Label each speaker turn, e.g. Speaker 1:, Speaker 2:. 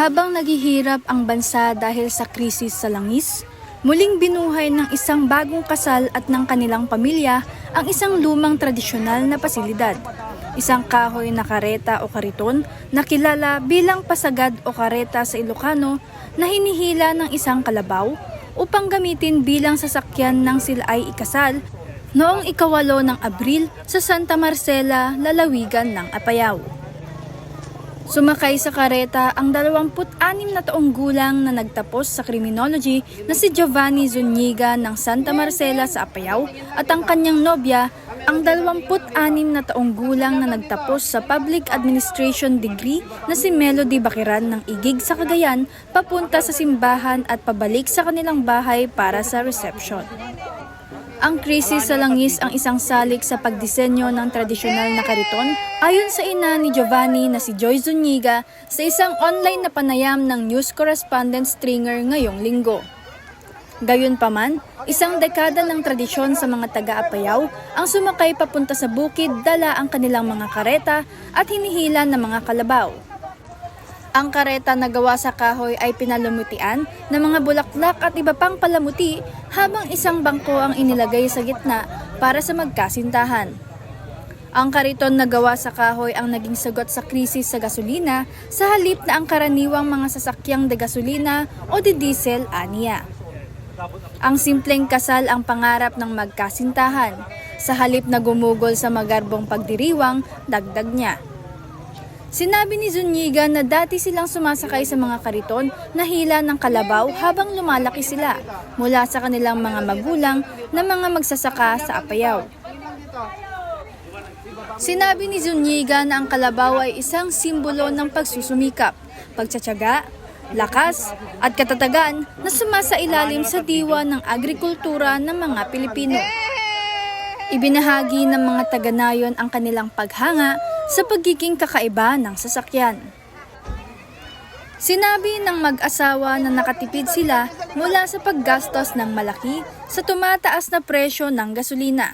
Speaker 1: Habang naghihirap ang bansa dahil sa krisis sa langis, muling binuhay ng isang bagong kasal at ng kanilang pamilya ang isang lumang tradisyonal na pasilidad. Isang kahoy na kareta o kariton na kilala bilang pasagad o kareta sa Ilocano na hinihila ng isang kalabaw upang gamitin bilang sasakyan ng sila ay ikasal noong 8 ng Abril sa Santa Marcela, lalawigan ng Apayao. Sumakay sa kareta ang 26 na taong gulang na nagtapos sa criminology na si Giovanni Zuniga ng Santa Marcela sa Apayao at ang kanyang nobya, ang 26 na taong gulang na nagtapos sa public administration degree na si Melody Baquiran ng Igig sa Cagayan papunta sa simbahan at pabalik sa kanilang bahay para sa reception. Ang krisis sa langis ang isang salik sa pagdisenyo ng tradisyonal na kariton ayon sa ina ni Giovanni na si Joy Zuniga sa isang online na panayam ng news correspondent Stringer ngayong linggo. Gayunpaman, isang dekada ng tradisyon sa mga taga-Apayao ang sumakay papunta sa bukid dala ang kanilang mga kareta at hinihila ng mga kalabaw. Ang kareta na gawa sa kahoy ay pinalamutian ng mga bulaklak at iba pang palamuti habang isang bangko ang inilagay sa gitna para sa magkasintahan. Ang kariton na gawa sa kahoy ang naging sagot sa krisis sa gasolina sa halip na ang karaniwang mga sasakyang de gasolina o de diesel aniya. Ang simpleng kasal ang pangarap ng magkasintahan sa halip na gumugol sa magarbong pagdiriwang, dagdag niya. Sinabi ni Zuniga na dati silang sumasakay sa mga kariton na hila ng kalabaw habang lumalaki sila mula sa kanilang mga magulang na mga magsasaka sa Apayao. Sinabi ni Zuniga na ang kalabaw ay isang simbolo ng pagsusumikap, pagtsatsaga, lakas at katatagan na sumasailalim sa diwa ng agrikultura ng mga Pilipino. Ibinahagi ng mga taga-nayon ang kanilang paghanga sa pagiging kakaiba ng sasakyan. Sinabi ng mag-asawa na nakatipid sila mula sa paggastos ng malaki sa tumataas na presyo ng gasolina.